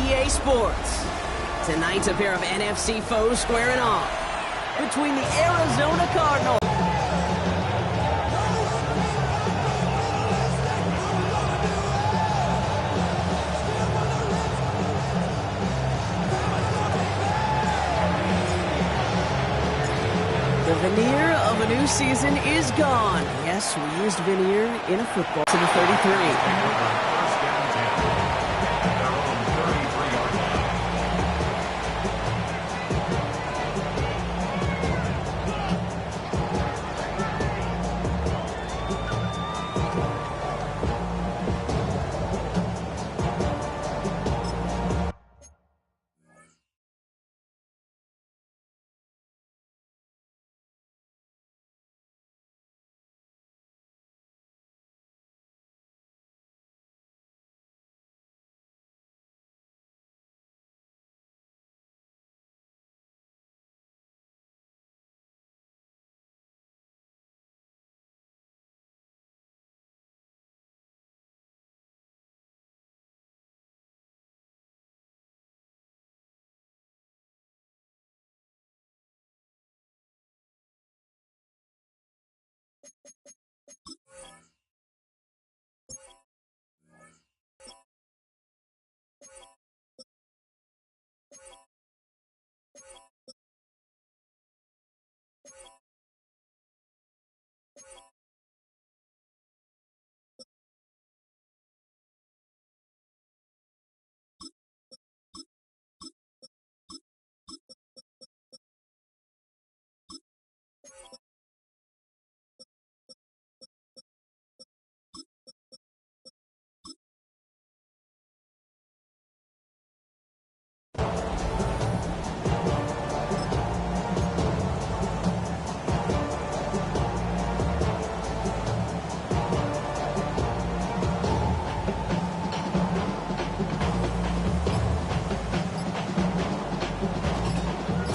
EA Sports. Tonight's a pair of NFC foes squaring off between the Arizona Cardinals. The veneer of a new season is gone. Yes, we used veneer in a football to the 33.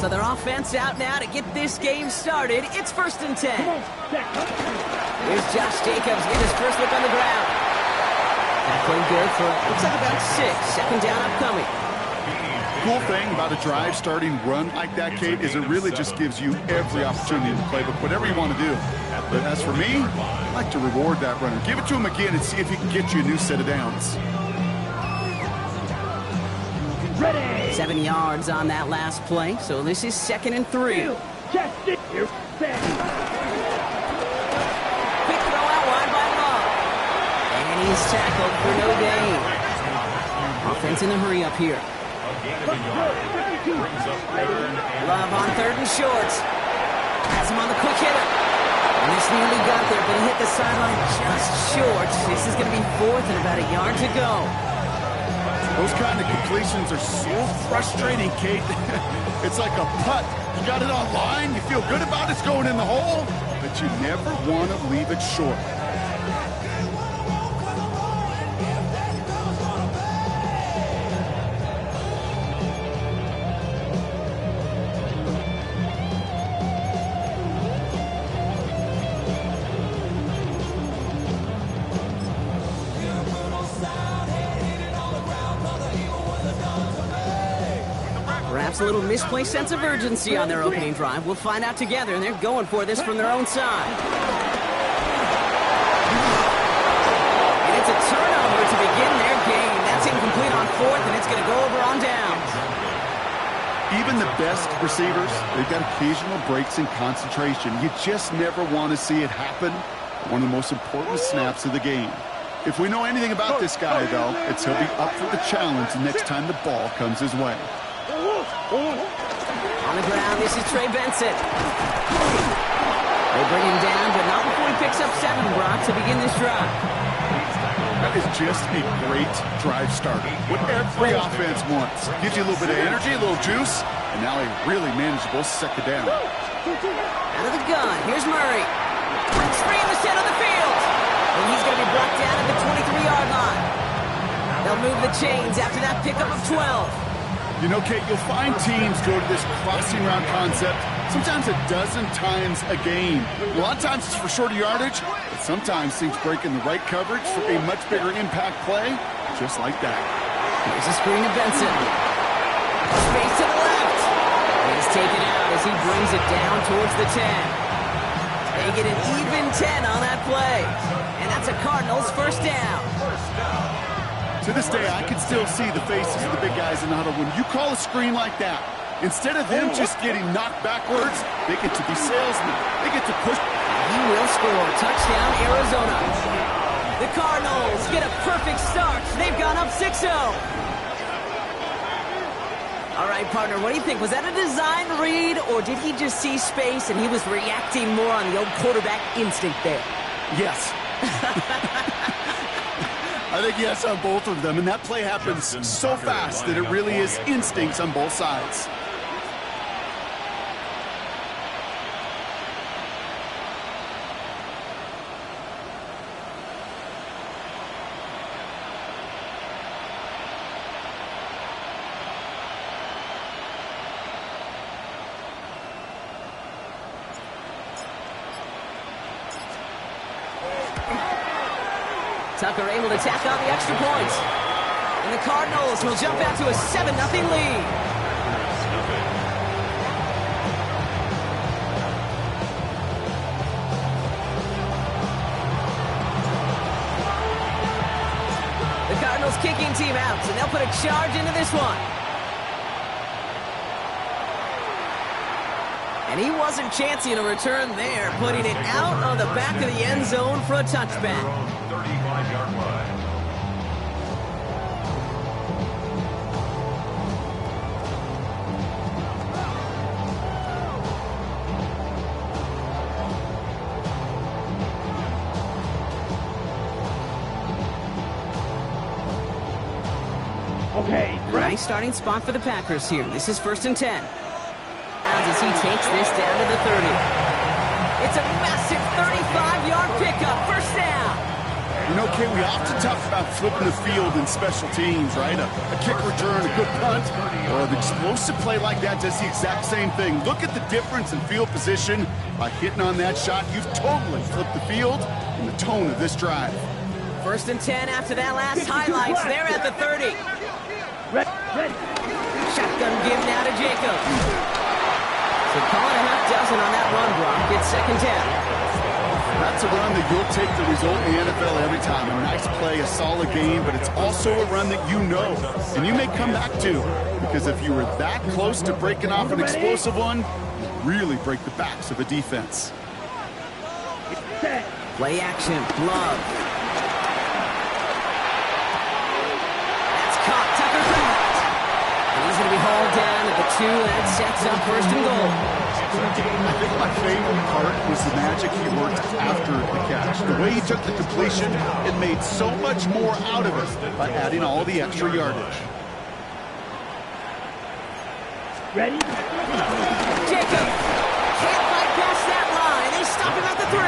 So their offense out now to get this game started. It's 1st and 10. Here's Josh Jacobs getting his first look on the ground. Tackling good for, looks like about 6. Second down upcoming. Cool thing about a drive starting run like that, Kate, is it really just gives you every opportunity to play, but whatever you want to do. But as for me, I like to reward that runner. Give it to him again and see if he can get you a new set of downs. Ready. 7 yards on that last play, so this is 2nd and 3. Quick throw out wide by Love. And he's tackled for no gain. Offense in a hurry up here. Love on 3rd and short. Has him on the quick hitter. And this nearly got there, but he hit the sideline just short. This is going to be 4th and about a yard to go. Those kind of completions are so frustrating, Kate. It's like a putt. You got it on line, you feel good about it's going in the hole, but you never want to leave it short. A little misplaced sense of urgency on their opening drive. We'll find out together, and they're going for this from their own side. And it's a turnover to begin their game. That's incomplete on 4th, and it's going to go over on downs. Even the best receivers, they've got occasional breaks in concentration. You just never want to see it happen. One of the most important snaps of the game. If we know anything about this guy, though, it's he'll be up for the challenge next time the ball comes his way. On the ground, this is Trey Benson. They bring him down, but not before he picks up 7, Brock, to begin this drive. That is just a great drive starter. What every offense wants. Gives you a little bit of energy, a little juice, and now a really manageable 2nd down. Out of the gun, here's Murray. Breaks free in the center of the field. And he's going to be brought down at the 23-yard line. They'll move the chains after that pickup of 12. You know, Kate, you'll find teams go to this crossing route concept sometimes a dozen times a game. A lot of times it's for shorter yardage, but sometimes teams break in the right coverage for a much bigger impact play, just like that. Here's a screen to Benson. Space to the left. He's taken out as he brings it down towards the 10. They get an even 10 on that play. And that's a Cardinals first down. To this day, I can still see the faces of the big guys in the huddle. When you call a screen like that, instead of them just getting knocked backwards, they get to be salesmen. They get to push. He will score. Touchdown, Arizona. The Cardinals get a perfect start. They've gone up 6-0. All right, partner, what do you think? Was that a design read, or did he just see space and he was reacting more on the old quarterback instinct there? Yes. I think yes on both of them, and that play happens so fast that it really is instincts on both sides. Tucker able to tack on the extra points. And the Cardinals will jump out to a 7-0 lead. The Cardinals kicking team out, and they'll put a charge into this one. And he wasn't chancing a return there, putting it out on the back of the end zone for a touchback. 35-yard line. Okay, nice starting spot for the Packers here. This is 1st and 10. As he takes this down to the 30. It's a massive 35-yard pickup. First down. You know, Kate, we often talk about flipping the field in special teams, right? A kick return, a good punt, or an explosive play like that does the exact same thing. Look at the difference in field position. By hitting on that shot, you've totally flipped the field and the tone of this drive. 1st and 10 after that last highlights. They're at the 30. Shotgun give now to Jacob. So call it a half dozen on that run block. It's 2nd down. That's a run that you'll take the result in the NFL every time. A nice play, a solid game, but it's also a run that you know and you may come back to, because if you were that close to breaking off an explosive one, you really break the backs of a defense. Play action, Love. That's caught, Tucker back. And he's going to be hauled down at the 2, and that sets up 1st and goal. I think my favorite part was the magic he worked after the catch. The way he took the completion and made so much more out of it by adding all the extra yardage. Ready? Jacob can't bypass that line. They stop him at the 3.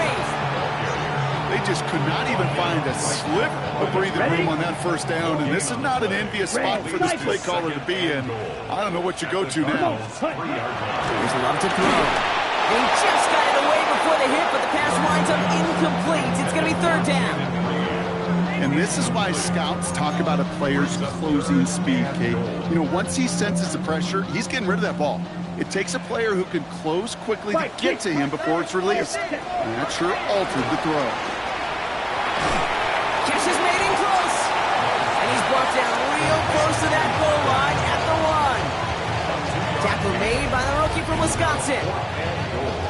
They just could not even find a sliver of breathing room on that first down, and this is not an envious spot for this play caller to be in. I don't know what you go to now. There's Love to throw. He just got it away before the hit, but the pass winds up incomplete. It's going to be 3rd down. And this is why scouts talk about a player's closing speed, Kate. You know, once he senses the pressure, he's getting rid of that ball. It takes a player who can close quickly to get to him before it's released. And that sure altered the throw. Catch is made in close. And he's brought down real close to that goal line at the 1. Tackle made by the rookie from Wisconsin.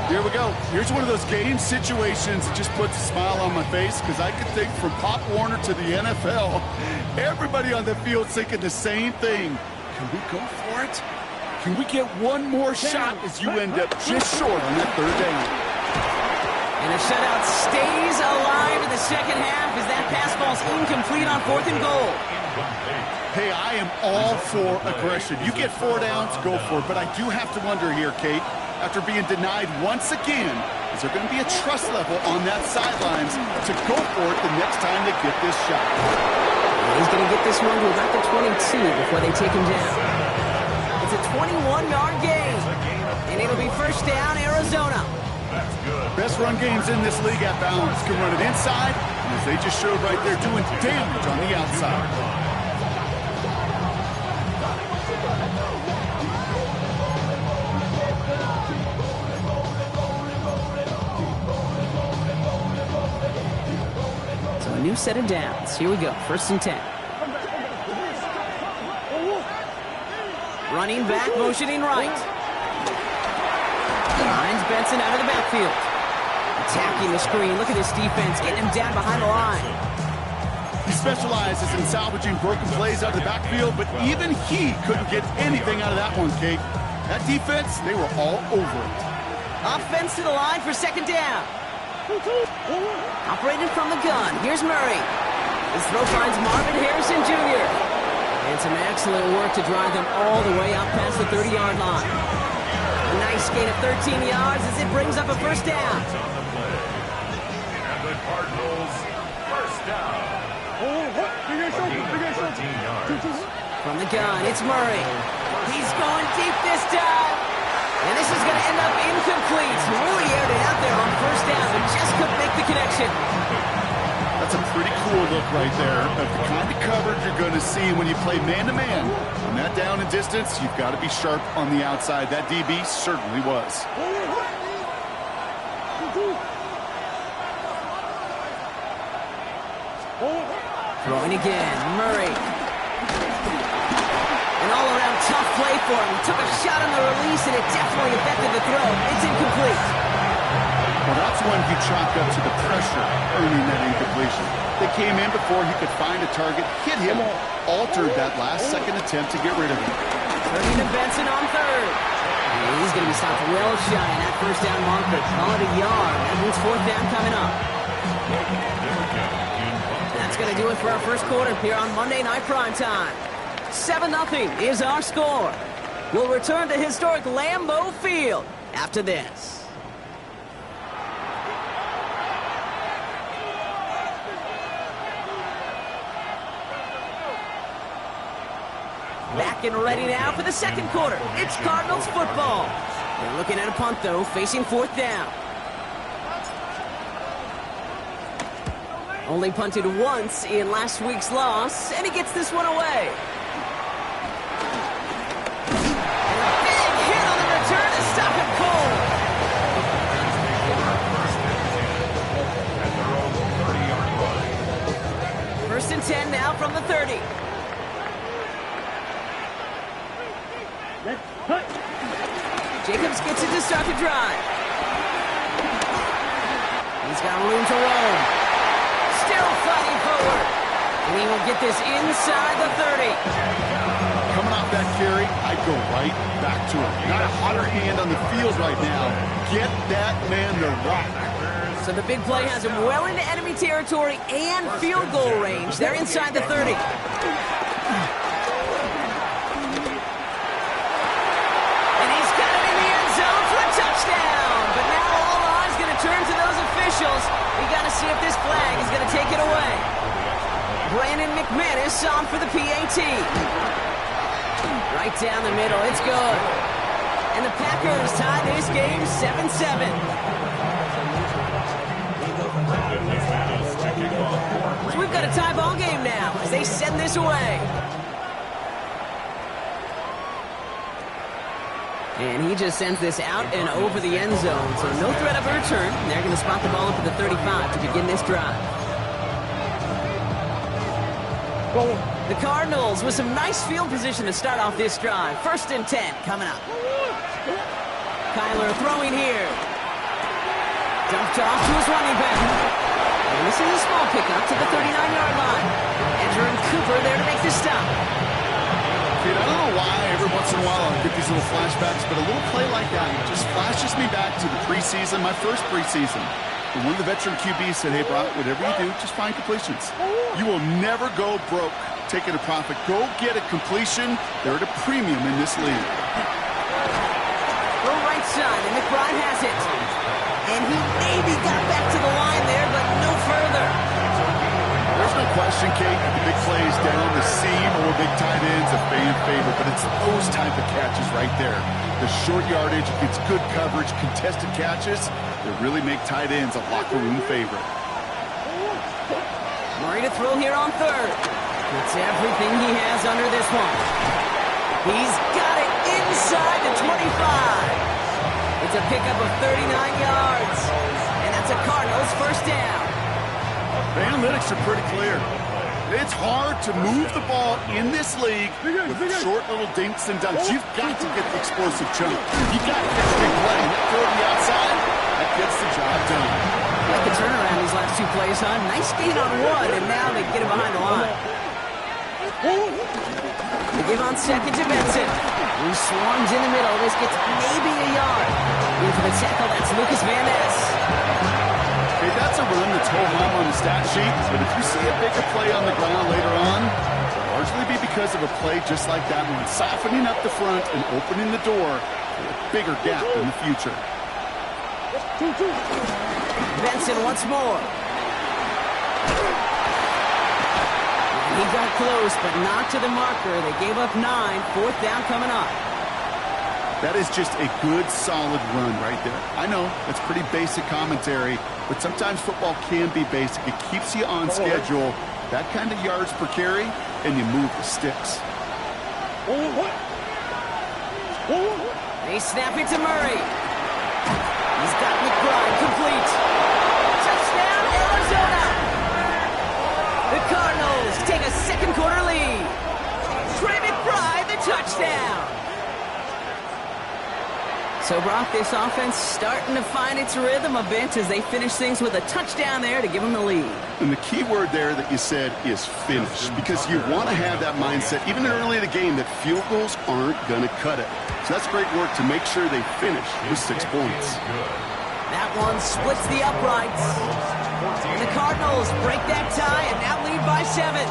Here we go. Here's one of those game situations that just puts a smile on my face, because I could think from Pop Warner to the NFL, everybody on the field thinking the same thing. Can we go for it? Can we get one more shot as you end up just short on that 3rd down? And the shutout stays alive in the 2nd half as that pass ball's incomplete on 4th and goal. Hey, I am all for aggression. You get 4 downs, go for it. But I do have to wonder here, Kate, after being denied once again, is there going to be a trust level on that sidelines to go for it the next time they get this shot? He's going to get this one to about the 22 before they take him down. It's a 21-yard gain, and it'll be 1st down, Arizona. Best run games in this league at balance can run it inside, and as they just showed right there, doing damage on the outside. new set of downs. Here we go, 1st and 10. Running back, motioning right. Finds Benson out of the backfield. Attacking the screen. Look at this defense, getting him down behind the line. He specializes in salvaging broken plays out of the backfield, but even he couldn't get anything out of that one, Kate. That defense, they were all over it. Offense to the line for 2nd down. Operating from the gun. Here's Murray. His throw finds Marvin Harrison Jr. And some excellent work to drive them all the way out past the 30-yard line. A nice gain of 13 yards as it brings up a 1st down. And the Cardinals, 1st down. From the gun, it's Murray. He's going deep this time. And this is going to end up incomplete. Really aired it out there on 1st down, but just couldn't make the connection. That's a pretty cool look right there of the kind of coverage you're going to see when you play man-to-man. On that down and distance, you've got to be sharp on the outside. That DB certainly was. Throwing again, Murray. An all-around tough play for him. He took a shot on the release, and it definitely affected the throw. It's incomplete. Well, that's when you chalk up to the pressure earning that incompletion. They came in before he could find a target, hit him, altered that last-second attempt to get rid of him. Turning to Benson on 3rd. And he's going to be stopped well shy in that 1st down marker. Call it a yard. That means 4th down coming up. That's going to do it for our 1st quarter here on Monday Night Primetime. 7-0 is our score. We'll return to historic Lambeau Field after this. Back and ready now for the 2nd quarter. It's Cardinals football. They're looking at a punt, though, facing 4th down. Only punted once in last week's loss, and he gets this one away. And a big hit on the return to stop him cold. First and 10 now from the 30. Jacobs gets it to start the drive. He's got room to roam. Still fighting forward. And he will get this inside the 30. Coming off that carry, I'd go right back to him. Not a hotter hand on the field right now. Get that man the rock. So the big play has him well into enemy territory and field goal range. They're inside the 30. We got to see if this flag is going to take it away. Brandon McManus on for the PAT. Right down the middle. It's good. And the Packers tie this game 7-7. So we've got a tie ball game now as they send this away. And he just sends this out and over the end zone. So no threat of a return. They're going to spot the ball up at the 35 to begin this drive. The Cardinals with some nice field position to start off this drive. 1st and 10 coming up. Kyler throwing here. Dumped off to his running back. And this is a small pickup to the 39-yard line. Andrew and Cooper there to make this stop. Kid, I don't know why every once in a while I'll get these little flashbacks, but a little play like that just flashes me back to the preseason, my first preseason. And one of the veteran QBs said, hey, Brock, whatever you do, just find completions. You will never go broke taking a profit. Go get a completion. They're at a premium in this league. Go right side, and McBride has it. And he maybe got back to the line there, but no further. There's no question, Kate, the big plays down the seam or big tight ends a fan favorite, but it's those type of catches right there. The short yardage, it's good coverage, contested catches that really make tight ends a locker room favorite. Murray to throw here on 3rd. It's everything he has under this one. He's got it inside the 25. It's a pickup of 39 yards, and that's a Cardinals 1st down. The analytics are pretty clear. It's hard to move the ball in this league with short little dinks and dunks. You've got to get the explosive chunk. You've got to catch a big play. Throw it to the outside. That gets the job done. Like the turnaround these last two plays, huh? Nice gain on one, and now they get him behind the line. They give on second to Benson, who swarms in the middle. This gets maybe a yard. In for the tackle, that's Lucas Van Ness. Okay, that's a run that's ho-hum on the stat sheet, but if you see a bigger play on the ground later on, it'll largely be because of a play just like that one, softening up the front and opening the door for a bigger gap in the future. Benson once more. He got close, but not to the marker. They gave up 9. 4th down coming up. That is just a good, solid run right there. I know, that's pretty basic commentary, but sometimes football can be basic. It keeps you on schedule, that kind of yards per carry, and you move the sticks. They snap it to Murray. He's got McBride complete. Touchdown, Arizona! The Cardinals take a second quarter lead. Trey McBride, the touchdown. So, Brock, this offense starting to find its rhythm a bit as they finish things with a touchdown there to give them the lead. And the key word there that you said is finish, because you want to have that mindset, even early in the game, that field goals aren't going to cut it. So that's great work to make sure they finish with 6 points. That one splits the uprights. And the Cardinals break that tie and now lead by 7.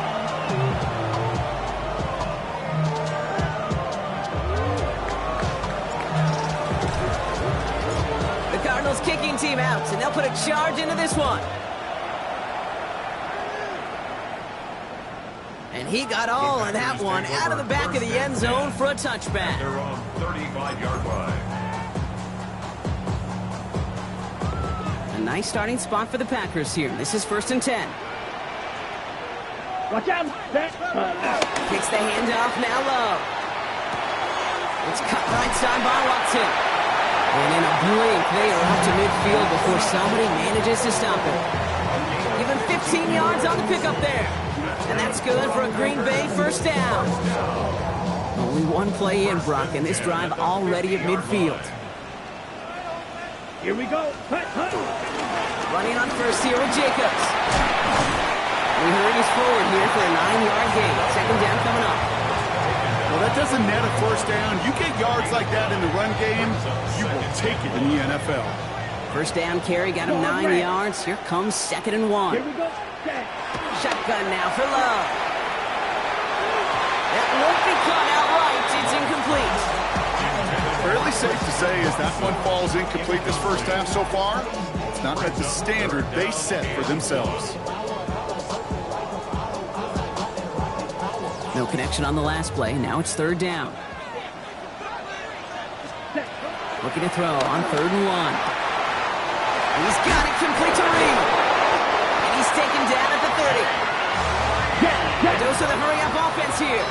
Kicking team out, and they'll put a charge into this one. And he got all of that one out of the back of the end zone for a touchback. They're on 35-yard line. A nice starting spot for the Packers here. This is 1st and 10. Watch out. Kicks the handoff, now low. It's cut right side by Watson. And in a blink, they are out to midfield before somebody manages to stop him. Give him 15 yards on the pickup there. And that's good for a Green Bay 1st down. Only one play in, Brock, and this drive already at midfield. Here we go. Running on first here with Jacobs. We hurries forward here for a 9-yard gain. 2nd down coming up. Well, that doesn't net a 1st down. You get yards like that in the run game, you will take it in the NFL. 1st down carry, got him 9 yards. Here comes 2nd and 1. Here we go. Shotgun now for Love. That won't be caught outright. It's incomplete. Fairly safe to say as that one falls incomplete this 1st half so far, it's not at the standard they set for themselves. No connection on the last play. Now it's 3rd down. Looking to throw on 3rd and 1. He's got it complete to Reed. And he's taken down at the 30. Dose of the hurry-up offense here.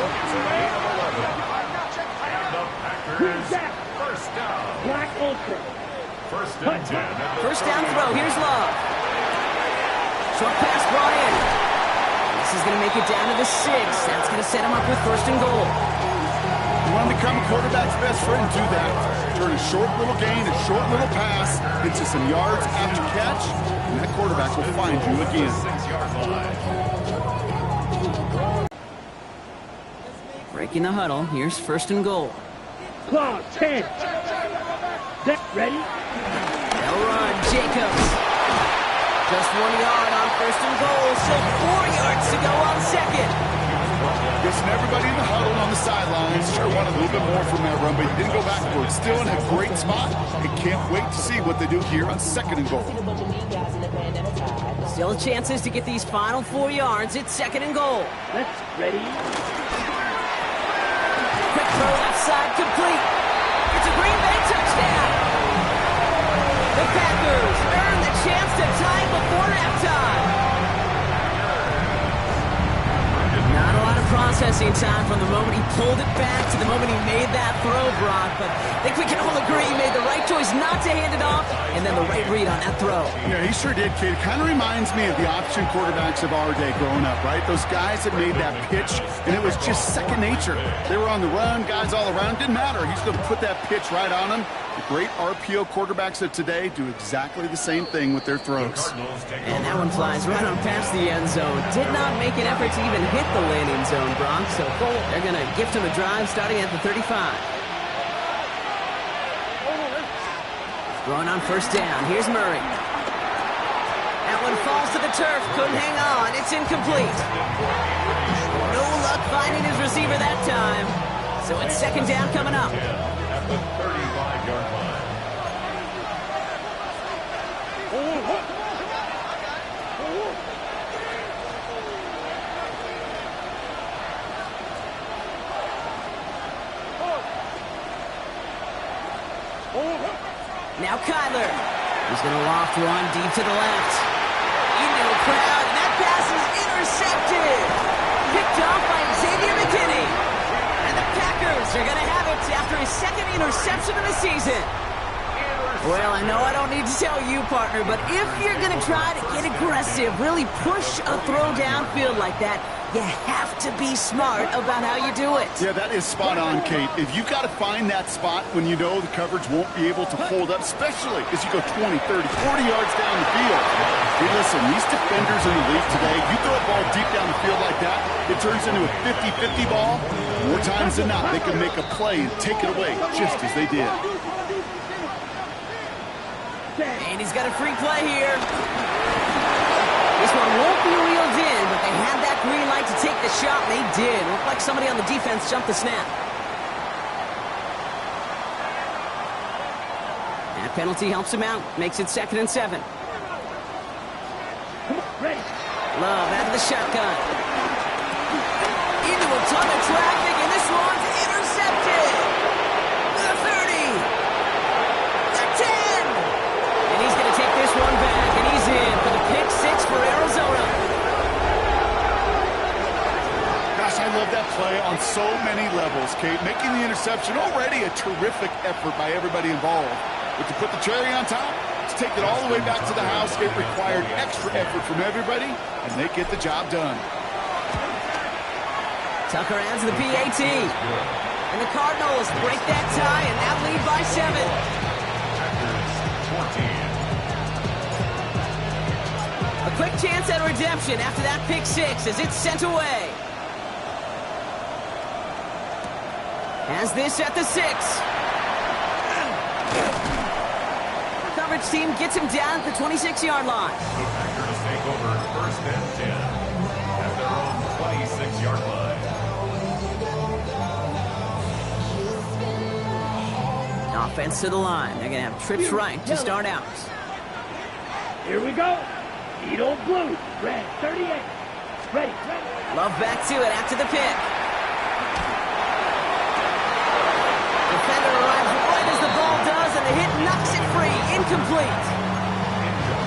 And the Packers, 1st down. Black Ultra. 1st and 10. 1st down throw. Here's Love. Short pass brought in. This is going to make it down to the 6. That's going to set him up with 1st and goal. You want to become a quarterback's best friend, do that. Turn a short little gain, a short little pass into some yards after catch, and that quarterback will find you again. 6-yard line. Breaking the huddle. Here's 1st and goal. Claw, 10. Ready? They'll run. Jacobs. Just 1 yard on 1st and goal, so 4 yards to go on 2nd. Guessing everybody in the huddle on the sidelines sure wanted a little bit more from that run, but he didn't go backwards. Still in a great spot. And can't wait to see what they do here on 2nd and goal. Still chances to get these final 4 yards. It's 2nd and goal. Let's ready. Quick throw left side complete. It's a Green Bay touchdown. The Packers earn the chance to tie before halftime. Not a lot of processing missing time from the moment he pulled it back to the moment he made that throw, Brock. But I think we can all agree he made the right choice not to hand it off, and then the right read on that throw. Yeah, he sure did, kid. Kind of reminds me of the option quarterbacks of our day growing up, right? Those guys that made that pitch, and it was just second nature. They were on the run, guys all around. Didn't matter. He's going to put that pitch right on them. The great RPO quarterbacks of today do exactly the same thing with their throws. And that one flies right on past the end zone. Did not make an effort to even hit the landing zone, Brock. So they're going to gift him a drive starting at the 35. Throwing on first down. Here's Murray. That one falls to the turf. Couldn't hang on. It's incomplete. No luck finding his receiver that time. So it's second down coming up. At the 35-yard line. Now Kyler. He's going to loft one deep to the left. Into the crowd, and that pass is intercepted. Picked off by Xavier McKinney. And the Packers are going to have it after his second interception of the season. Well, I know I don't need to tell you, partner, but if you're going to try to get aggressive, really push a throw downfield like that, you have to be smart about how you do it. Yeah, that is spot on, Kate. If you've got to find that spot when you know the coverage won't be able to hold up, especially as you go 20, 30, 40 yards down the field. Hey, listen, these defenders in the league today, you throw a ball deep down the field like that, it turns into a 50-50 ball. More times than not, they can make a play and take it away, just as they did. And he's got a free play here. This one won't be reeled in, but they had that green light to take the shot, and they did. Looked like somebody on the defense jumped the snap. That penalty helps him out. Makes it 2nd and 7. Love out of the shotgun. Into a ton of traffic, and this one's intercepted. The 30. The 10. And he's going to take this one back, and he's in for the pick 6 for Arizona. Gosh, I love that play on so many levels, Kate. Making the interception, already a terrific effort by everybody involved. But to put the cherry on top, to take it all the way back to the house, it required extra effort from everybody, and they get the job done. Tucker adds the PAT. And the Cardinals break that tie and now lead by 7. A quick chance at redemption after that pick 6 as it's sent away. Has this at the 6. Coverage team gets him down at the 26-yard line. The Packers take over 1st and 10 at their own 26-yard line. Offense to the line. They're going to have trips right to start out. Here we go. Needle blue. Red 38. Ready. Love back to it after the pick. Defender arrives right as the ball does, and the hit knocks it free. Incomplete.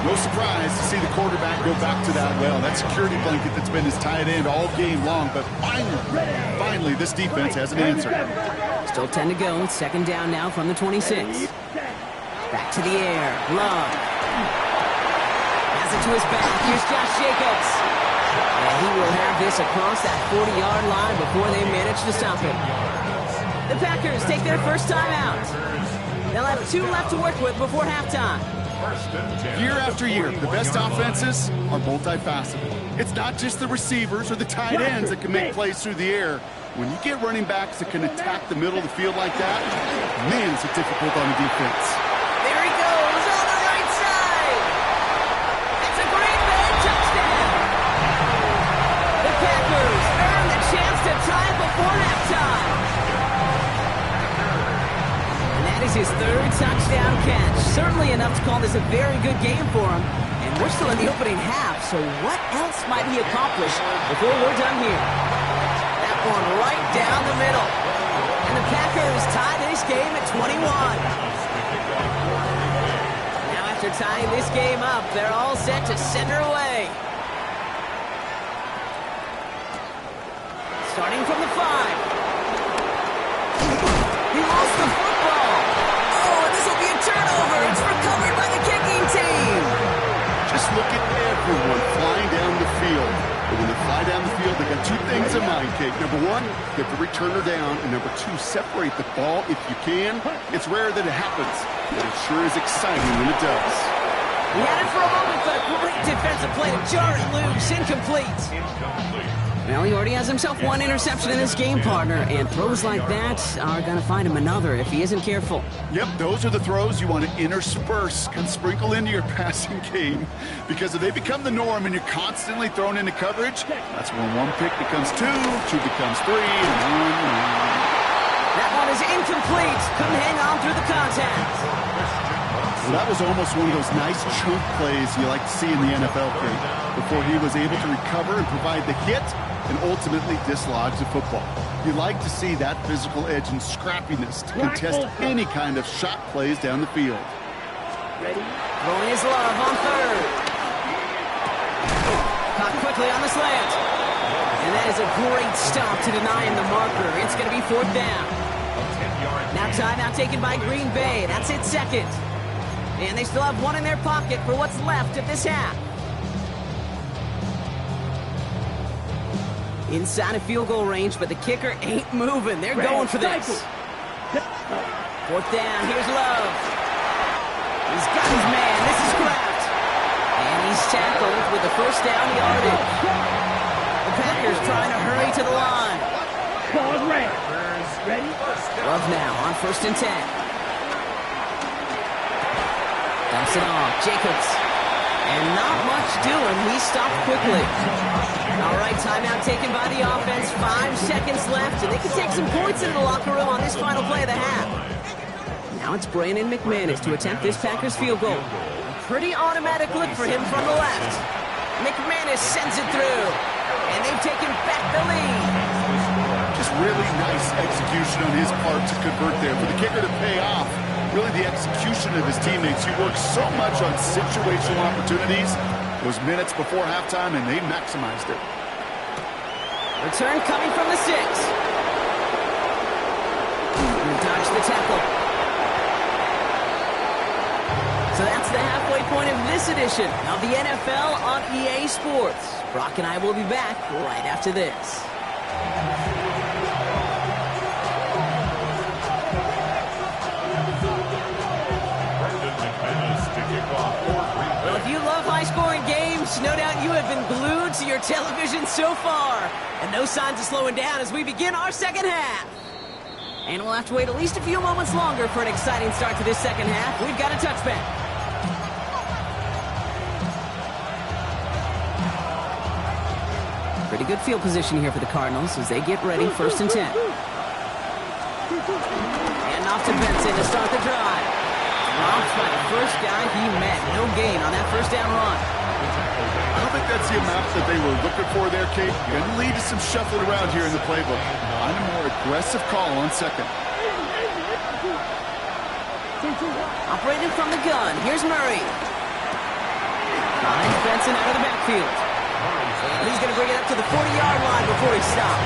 No surprise to see the quarterback go back to that well. That security blanket that's been his tight end all game long, but finally this defense has an answer. Still 10 to go. 2nd down now from the 26. Back to the air. Love. Has it to his back. Here's Josh Jacobs. And he will have this across that 40-yard line before they manage to stop him. The Packers take their first time out. They'll have 2 left to work with before halftime. Year after year, the best offenses are multifaceted. It's not just the receivers or the tight ends that can make plays through the air. When you get running backs that can attack the middle of the field like that, man, is it difficult on the defense. There he goes on the right side. It's a Green Bay touchdown. The Packers earn the chance to tie before halftime. And that is his 3rd touchdown catch. Certainly enough to call this a very good game for him. And we're still in the opening half, so what else might he accomplish before we're done here? That one right down the middle. And the Packers tie this game at 21. Now after tying this game up, they're all set to send her away. Starting from the 5. He lost the football. Oh, and this will be a turnover. It's recovered by the kicking team. Just look at everyone flying down the field. But when they fly down the field, they got two things in mind, Kate. Number one, get the returner down. And number two, separate the ball if you can. It's rare that it happens, but it sure is exciting when it does. He had it for a moment, but a great defensive play to jar it loose. Incomplete. Well, he already has himself one interception in this game, partner, and throws like that are going to find him another if he isn't careful. Yep, those are the throws you want to intersperse and sprinkle into your passing game, because if they become the norm and you're constantly thrown into coverage, that's when one pick becomes two becomes three, and on. That one is incomplete. Couldn't hang on through the contact. Well, that was almost one of those nice chunk plays you like to see in the NFL, Kate, before he was able to recover and provide the hit and ultimately dislodge the football. You like to see that physical edge and scrappiness to contest any kind of shot plays down the field. Ready? Throwing his love on third. Caught quickly on the slant. And that is a great stop to deny him the marker. It's going to be 4th down. Now timeout taken by Green Bay. That's it, second. And they still have one in their pocket for what's left of this half. Inside of field goal range, but the kicker ain't moving. They're going for this. 4th down. Here's Love. He's got his man. This is Kraft. And he's tackled with the first down yardage. The Packers trying to hurry to the line. Ball is red. Ready? Love now on 1st and 10. Dumps it off. Jacobs. And not much doing. He stopped quickly. All right, timeout taken by the offense. 5 seconds left, and they can take some points into the locker room on this final play of the half. Now it's Brandon McManus to attempt this Packers field goal. A pretty automatic look for him from the left. McManus sends it through, and they've taken back the lead. Just really nice execution on his part to convert there. For the kicker to pay off, really the execution of his teammates. He works so much on situational opportunities. Those minutes before halftime, and they maximized it. Return coming from the 6. Dodge the tackle. So that's the halfway point of this edition of the NFL on EA Sports. Brock and I will be back right after this. Well, if you love high-scoring games, no doubt you have been glued to your television so far. And no signs of slowing down as we begin our second half. And we'll have to wait at least a few moments longer for an exciting start to this second half. We've got a touchback. Pretty good field position here for the Cardinals as they get ready, 1st and 10. And off to Benson to start the drive. Dropped by the first guy he met. No gain on that first down run. I don't think that's the amount that they were looking for there, Kate. Going to lead to some shuffling around here in the playbook. Find a more aggressive call on 2nd. Operating from the gun. Here's Murray. Finds Benson out of the backfield. And he's going to bring it up to the 40-yard line before he stops.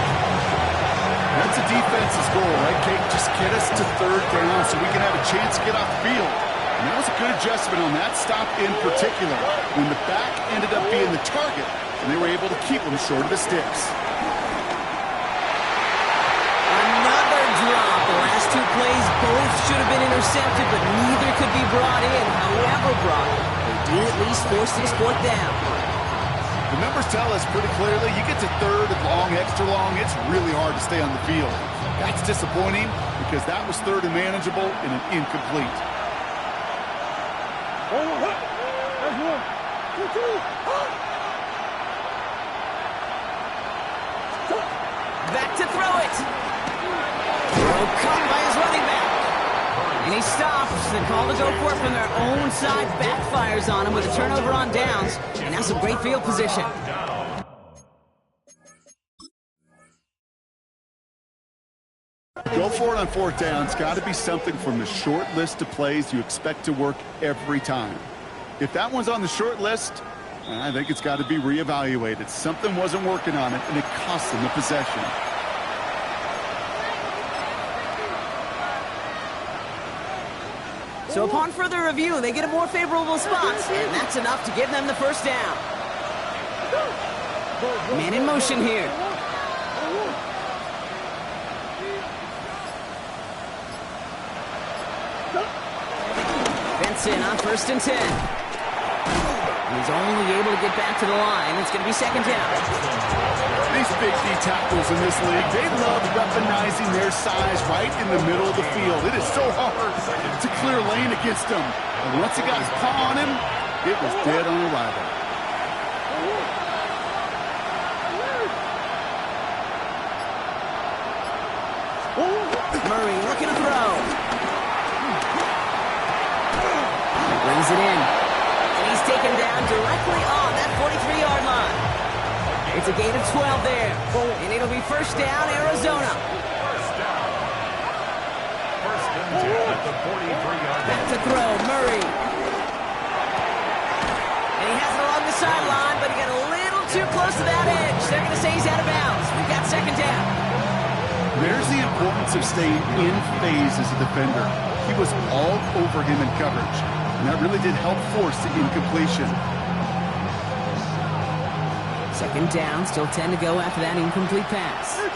That's a defense's goal, right, Kate? Just get us to 3rd down so we can have a chance to get off the field. And that was a good adjustment on that stop in particular, when the back ended up being the target, and they were able to keep him short of the sticks. Another drop. The last 2 plays both should have been intercepted, but neither could be brought in. However brought in, they did at least force this 4th down. The numbers tell us pretty clearly, you get to 3rd and long, extra long, it's really hard to stay on the field. That's disappointing because that was 3rd and manageable and an incomplete. Back to throw it. Throw caught by his running back. And he stops. The call to go for it from their own side backfires on him with a turnover on downs. And that's some great field position. Go for it on 4th down. It's got to be something from the short list of plays you expect to work every time. If that one's on the short list, I think it's got to be reevaluated. Something wasn't working on it, and it cost them the possession. So upon further review, they get a more favorable spot, and that's enough to give them the first down. Man in motion here. Benson on 1st and 10. He's only able to get back to the line. It's going to be 2nd down. These big D tackles in this league, they love weaponizing their size right in the middle of the field. It is so hard to clear lane against them. And once he got his paw on him, it was dead on arrival. Murray looking to throw. Brings it in. And he's taken down directly on that 43-yard line. It's a gain of 12 there. And it'll be 1st down, Arizona. First down. 1st and 10 at the 43-yard line. Back to throw, Murray. And he has it along the sideline, but he got a little too close to that edge. They're going to say he's out of bounds. We've got 2nd down. There's the importance of staying in phase as a defender. He was all over him in coverage, and that really did help force the incompletion. 2nd down, still 10 to go after that incomplete pass. They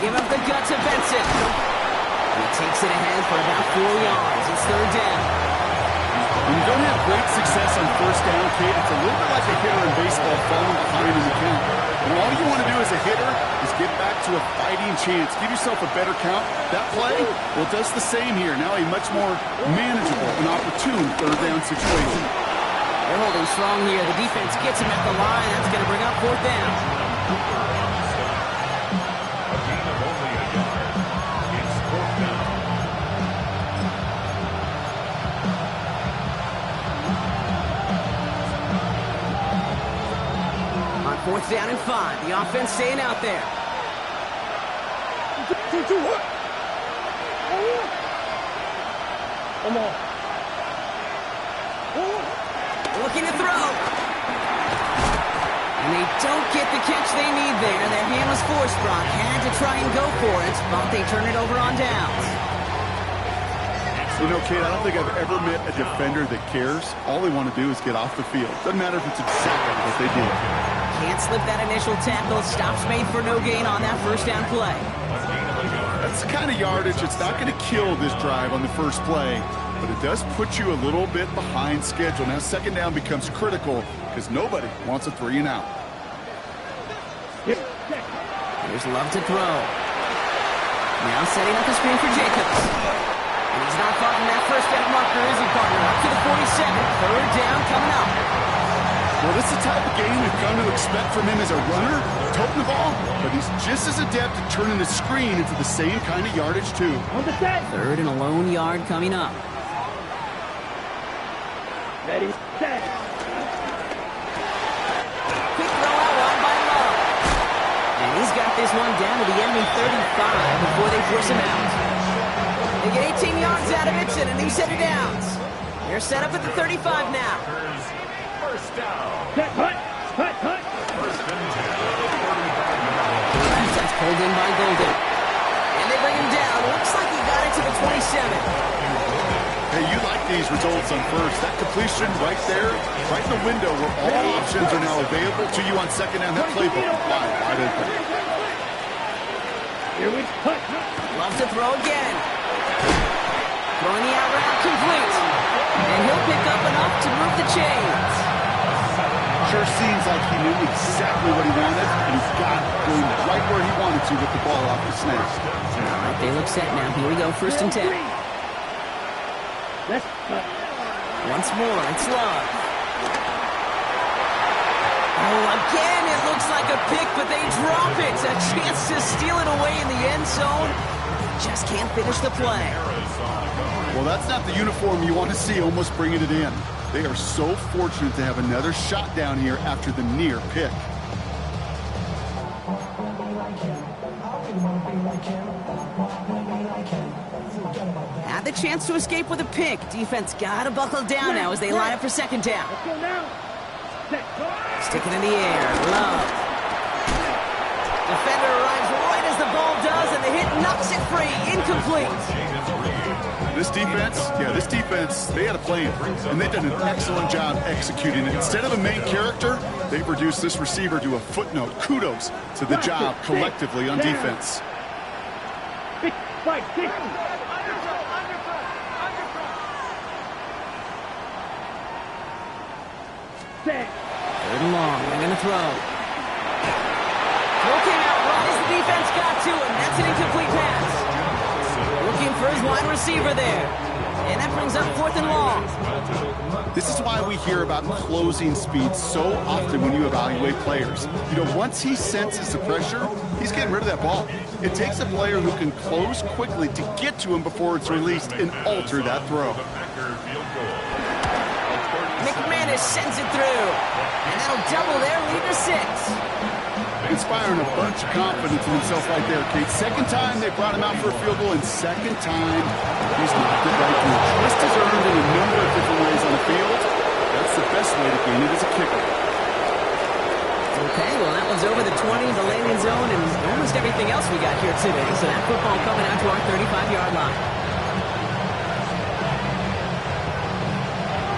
give up the gut to Benson. He takes it ahead for about 4 yards. It's 3rd down. When you don't have great success on 1st down, Kate, it's a little bit like a hitter in baseball falling behind in the count. And all you want to do as a hitter is get back to a fighting chance. Give yourself a better count. That play, well, it does the same here. Now a much more manageable and opportune 3rd down situation. They're holding strong here. The defense gets him at the line. That's going to bring up 4th down. A gain of only a yard. It's 4th down. On 4th down and 5, the offense staying out there. Come on. Looking to throw. And they don't get the catch they need there. Their hand was forced. Brock had to try and go for it, but they turn it over on downs. You know, Kate, I don't think I've ever met a defender that cares. All they want to do is get off the field. Doesn't matter if it's exactly what they did. Can't slip that initial tackle. Stops made for no gain on that 1st down play. That's the kind of yardage. It's not going to kill this drive on the first play, but it does put you a little bit behind schedule. Now 2nd down becomes critical because nobody wants a 3 and out. Here's Love to throw. Now setting up the screen for Jacobs. And he's not far from that 1st down marker, is he, partner? Up to the 47. 3rd down coming up. Well, this is the type of game we've come to expect from him as a runner, toting the ball, but he's just as adept at turning the screen into the same kind of yardage, too. On the set. 3rd and a lone yard coming up. Ready, set. Quick throw out wide by Love. And he's got this one down to the enemy 35 before they force him out. They get 18 yards out of it and a new set of downs. They're set up at the 35 now. First down. Set, hut, hut, hut. 1st and 10 at the 45-yard That's pulled in by Golden. And they bring him down. Looks like he got it to the 27. Hey, you like these results on 1st. That completion right there, right in the window where all options are now available to you on 2nd down. That playbook wide open. Here we go. Love to throw again. Throwing the out route complete. And he'll pick up enough to move the chains. Sure seems like he knew exactly what he wanted, and he got it going right where he wanted to with the ball off the snap. All right, they look set now. Here we go, 1st and 10. Let's Once more, it's Love. Oh, again, it looks like a pick, but they drop it. A chance to steal it away in the end zone. Just can't finish the play. Well, that's not the uniform you want to see almost bringing it in. They are so fortunate to have another shot down here after the near pick. Had the chance to escape with a pick. Defense got to buckle down now as they line up for 2nd down. go now. Stick it in the air. Love. Defender arrives right as the ball does, and the hit knocks it free. Incomplete. This defense, they had a plan, and they've done an excellent job executing it. Instead of a main character, they've reduced this receiver to a footnote. Kudos to the job collectively on defense. Third and long. They're going to throw. Throw came out right as the defense got to him. That's an incomplete pass. Looking for his wide receiver there. And that brings up 4th and long. This is why we hear about closing speed so often when you evaluate players. You know, once he senses the pressure, he's getting rid of that ball. It takes a player who can close quickly to get to him before it's released and alter that throw. McManus sends it through. And that'll double their lead to 6. Inspiring a bunch of confidence in himself right there, Kate. Second time they brought him out for a field goal, and second time he's knocked it right through. Just as earned in a number of different ways on the field. That's the best way to gain it as a kicker. Okay, well, that one's over the 20, the landing zone, and almost everything else we got here today. So that football coming out to our 35-yard line.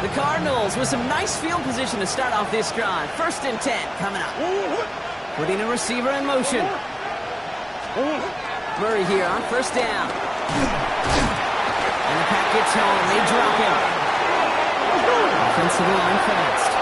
The Cardinals with some nice field position to start off this drive. 1st and 10 coming up. Putting a receiver in motion. Murray here on 1st down. And the pack gets home. They drop him. Offensive line fast.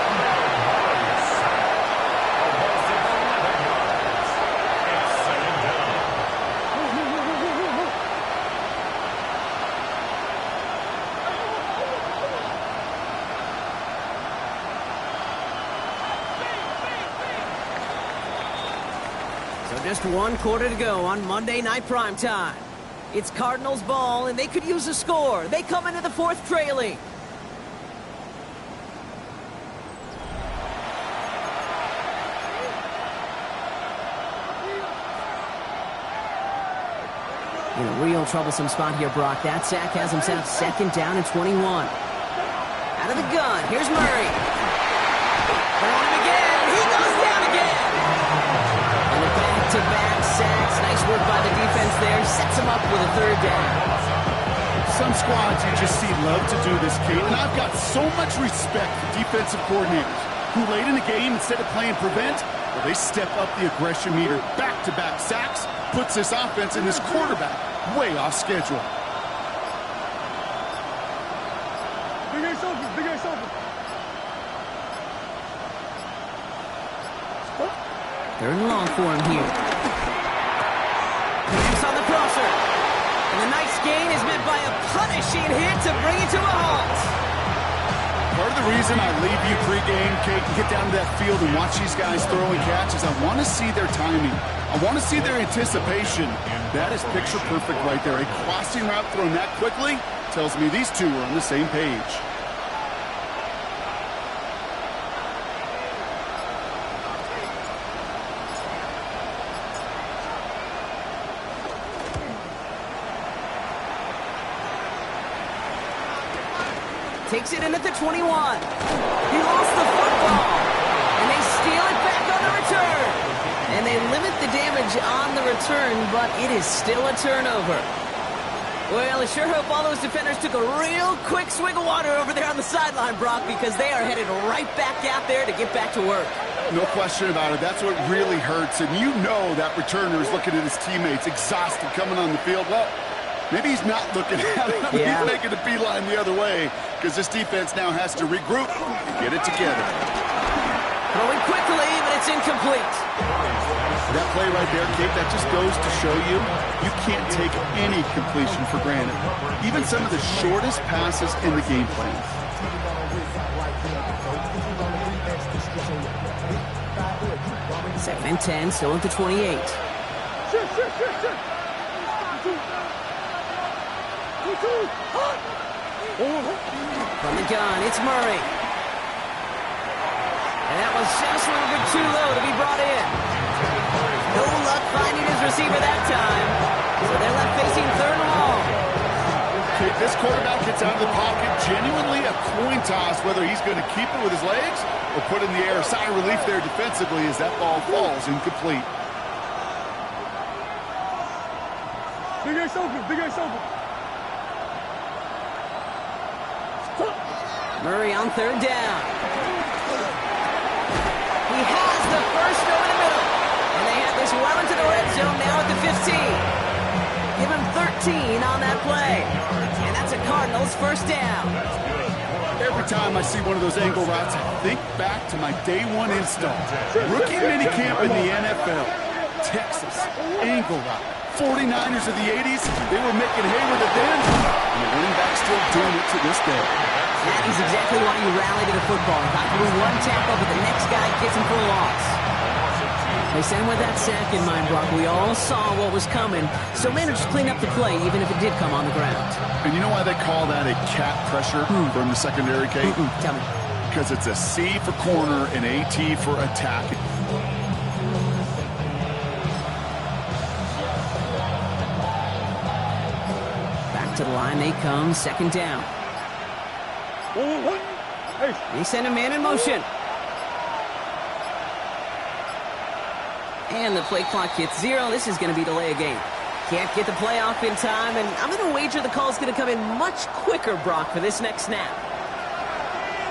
Just 1 quarter to go on Monday Night Primetime. It's Cardinals ball, and they could use a score. They come into the 4th trailing. In a real troublesome spot here, Brock. That sack has himself 2nd down and 21. Out of the gun, here's Murray. They're on him again. He goes down again. Back-to-back sacks. Nice work by the defense there. Sets him up with a 3rd down. Some squads you just see love to do this, Kate, and I've got so much respect for defensive coordinators who late in the game, instead of playing prevent, well, they step up the aggression meter. Back-to-back sacks puts this offense and this quarterback way off schedule. Big ass open, big ass open. 3rd and long for him here. Piff's on the crosser. And the nice gain is met by a punishing hit to bring it to a halt. Part of the reason I leave you pregame, Kate, and get down to that field and watch these guys throw and catch is I want to see their timing. I want to see their anticipation. That is picture perfect right there. A crossing route thrown that quickly tells me these two are on the same page. Takes it in at the 21. He lost the football. And they steal it back on the return. And they limit the damage on the return, but it is still a turnover. Well, I sure hope all those defenders took a real quick swig of water over there on the sideline, Brock, because they are headed right back out there to get back to work. No question about it. That's what really hurts. And you know that returner is looking at his teammates, exhausted, coming on the field. Well, maybe he's not looking at him. Yeah. He's making a beeline the other way because this defense now has to regroup and get it together. Throwing quickly, but it's incomplete. That play right there, Kate, that just goes to show you can't take any completion for granted. Even some of the shortest passes in the game plan. 2nd and 10, still at the 28. From the gun, it's Murray. And that was just a little bit too low to be brought in. No luck finding his receiver that time. So they're left facing 3rd and long. This quarterback gets out of the pocket, genuinely a coin toss whether he's going to keep it with his legs or put in the air. Sigh of relief there defensively as that ball falls incomplete. Big Ace open, Big Ace open. Murray on third down. He has the first over the middle. And they have this well into the red zone now at the 15. Give him 13 on that play. And that's a Cardinals first down. Every time I see one of those angle routes, I think back to my day one install. Rookie minicamp in the NFL. Texas, angle route. 49ers of the 80s, they were making hay with it then. And the running back's still doing it to this day. That is exactly why you rally to the football. Got through one tackle, but the next guy gets him for a loss. They sent with that sack in mind, Brock. We all saw what was coming, so managed to clean up the play, even if it did come on the ground. And you know why they call that a cat pressure from the secondary, Kate? Tell me. Because it's a C for corner and a T for attack. Back to the line they come, second down. Hey. They send a man in motion. And the play clock hits 0. This is going to be delay a game. Can't get the play off in time, and I'm going to wager the call's going to come in much quicker, Brock, for this next snap.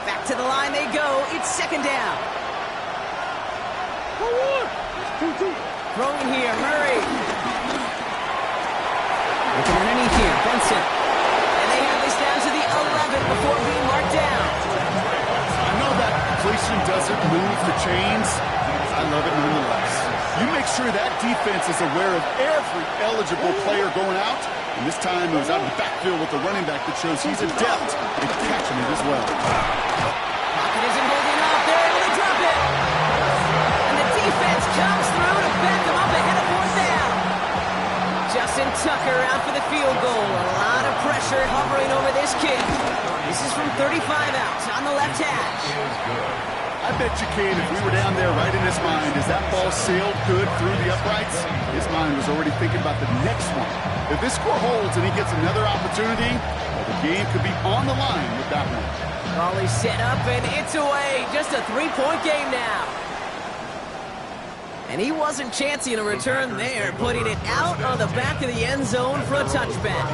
Back to the line they go. It's second down. Throwing here, Murray. Looking underneath here, Benson. And they have this down to the 11 before being marked down. I know that completion doesn't move the chains. I love it nonetheless. You make sure that defense is aware of every eligible player going out. And this time it was out of the backfield with the running back that shows he's adept at catching it as well. Pocket isn't holding up. They're able to drop it. And the defense comes through to back them up ahead of fourth down. Justin Tucker out for the field goal. A lot of pressure hovering over this kid. This is from 35 out on the left hash. I bet you, Kane, if we were down there right in his mind, as that ball sailed good through the uprights, his mind was already thinking about the next one. If this score holds and he gets another opportunity, well, the game could be on the line with that one. Ball is set up and it's away. Just a 3-point game now. And he wasn't chancing a return there, putting it out on the back of the end zone for a touchback.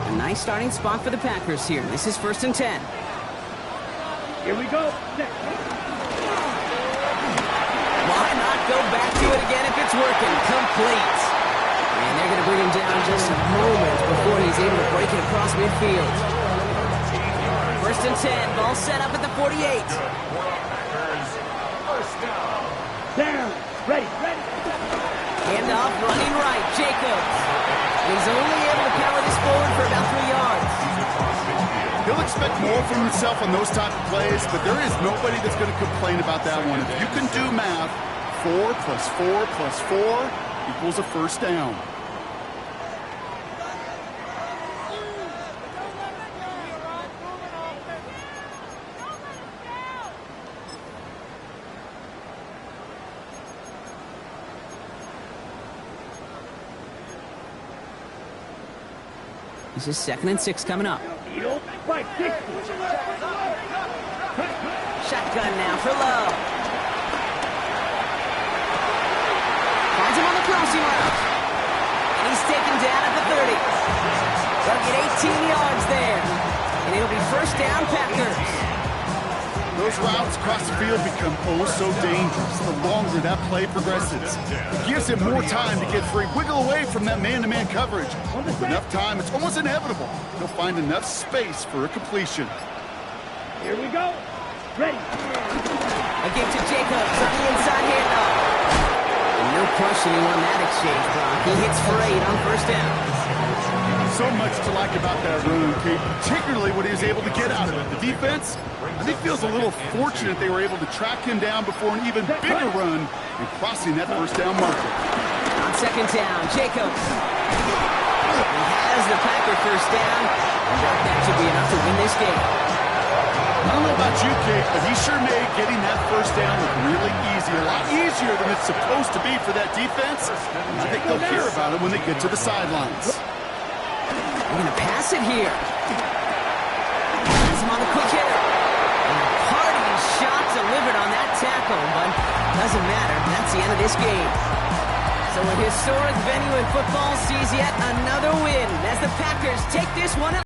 A nice starting spot for the Packers here. This is 1st and 10. Here we go. Why not go back to it again if it's working? Complete. And they're going to bring him down just a moment before he's able to break it across midfield. 1st and 10. Ball set up at the 48. Down. Ready. Handoff running right. Jacobs. He's only able to power this forward for about 3 yards. He'll expect more from himself on those type of plays, but there is nobody that's going to complain about that one. If you can do math, 4 plus 4 plus 4 equals a first down. This is 2nd and 6 coming up. Shotgun now for Love. Finds him on the crossing route. And he's taken down at the 30. They'll get 18 yards there. And it'll be first down Packers. Those routes across the field become oh so dangerous the longer that play progresses. It gives him more time to get free, wiggle away from that man-to-man coverage. With enough time, it's almost inevitable. He'll find enough space for a completion. Here we go. Ready. A give to Jacobs on the inside handoff. No question he won that exchange, Brock. He hits for 8 on first down. So much to like about that run, Kate, particularly what he was able to get out of it. The defense, I think, feels a little fortunate they were able to track him down before an even bigger run and crossing that first down marker. On second down, Jacobs. He has the Packer first down. That should be enough to win this game. I don't know about you, Kate, but he sure made getting that first down look really easy. A lot easier than it's supposed to be for that defense. I think they'll hear about it when they get to the sidelines. They're going to pass it here. Has him on the quick hitter. And a party shot delivered on that tackle, but doesn't matter. That's the end of this game. So a historic venue in football sees yet another win as the Packers take this one up.